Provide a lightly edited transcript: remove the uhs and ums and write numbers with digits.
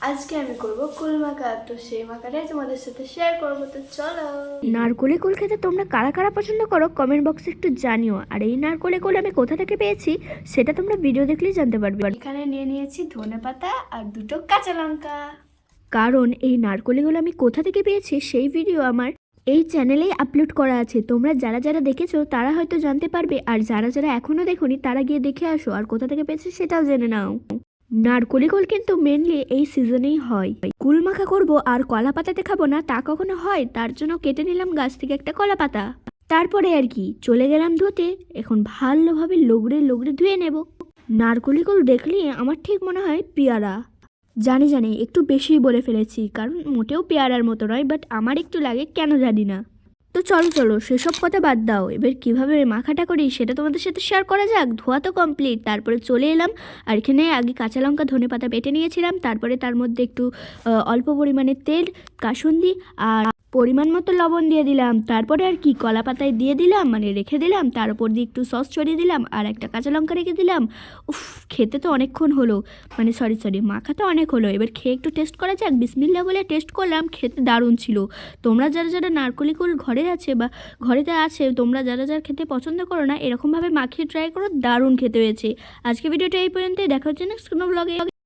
আজকে আমি করব কুল মাখা। তো সেই মাখাটাই তোমাদের সাথে শেয়ার করবো, তো চলো। নারকোলে কুল খেতে তোমরা কারা কারা পছন্দ করো কমেন্ট বক্সে একটু জানিও। আর এই নারকোলে কুল আমি কোথা থেকে পেয়েছি সেটা তোমরা ভিডিও দেখলেই জানতে পারবে। এখানে নিয়ে নিয়েছি ধনেপাতা আর দুটো কাঁচা লঙ্কা। কারণ এই নারকোলেগুলো আমি কোথা থেকে পেয়েছি সেই ভিডিও আমার এই চ্যানেলেই আপলোড করা আছে। তোমরা যারা যারা দেখেছো তারা হয়তো জানতে পারবে, আর যারা যারা এখনো দেখোনি তারা গিয়ে দেখে আসো, আর কোথা থেকে পেয়েছে সেটাও জেনে নাও। নারকোলি কুল কিন্তু মেনলি এই সিজনেই হয়। কুল মাখা করবো আর কলা পাতাতে খাবো না তা কখনো হয়? তার জন্য কেটে নিলাম গাছ থেকে একটা কলা পাতা। তারপরে আর কি চলে গেলাম ধুতে। এখন ভালোভাবে লগড়ে লগড়ে ধুয়ে নেব। নারকোলি কুল দেখলে আমার ঠিক মনে হয় পেয়ারা। জানি জানি একটু বেশিই বলে ফেলেছি, কারণ মোটেও পেয়ারার মতো নয়, বাট আমার একটু লাগে কেন জানি না। তো চলো চলো সেসব কথা বাদ দাও, এবার কিভাবে মাখাটা করি সেটা তোমাদের সাথে শেয়ার করা যাক। ধোয়া তো কমপ্লিট, তারপরে চলে এলাম। আর এখানে আগে কাঁচা লঙ্কা ধনেপাতা বেটে নিয়েছিলাম, তারপরে তার মধ্যে একটু অল্প পরিমাণে তেল, কাসুন্দি আর পরিমাণ মতো লবণ দিয়ে দিলাম। তারপরে আর কি কলা পাতায় দিয়ে দিলাম, মানে রেখে দিলাম। তার উপর দিয়ে একটু সস ছড়িয়ে দিলাম আর একটা কাঁচা লঙ্কা রেখে দিলাম। উফ, খেতে তো অনেকক্ষণ হলো, মানে সরি মাখাটা অনেক হলো। এবার খেয়ে একটু টেস্ট করা যাক। বিসমিল্লা বলে টেস্ট করলাম, খেতে দারুণ ছিল। তোমরা যারা যারা নারকোলি কুল ঘরে আছে বা ঘরেতে আছে, তোমরা যারা যারা খেতে পছন্দ করো না, এরকমভাবে মাখিয়ে ট্রাই করো, দারুণ খেতে হয়েছে। আজকে ভিডিওটা এই পর্যন্তই, দেখা হচ্ছে নেক্সট কোনো ব্লগে।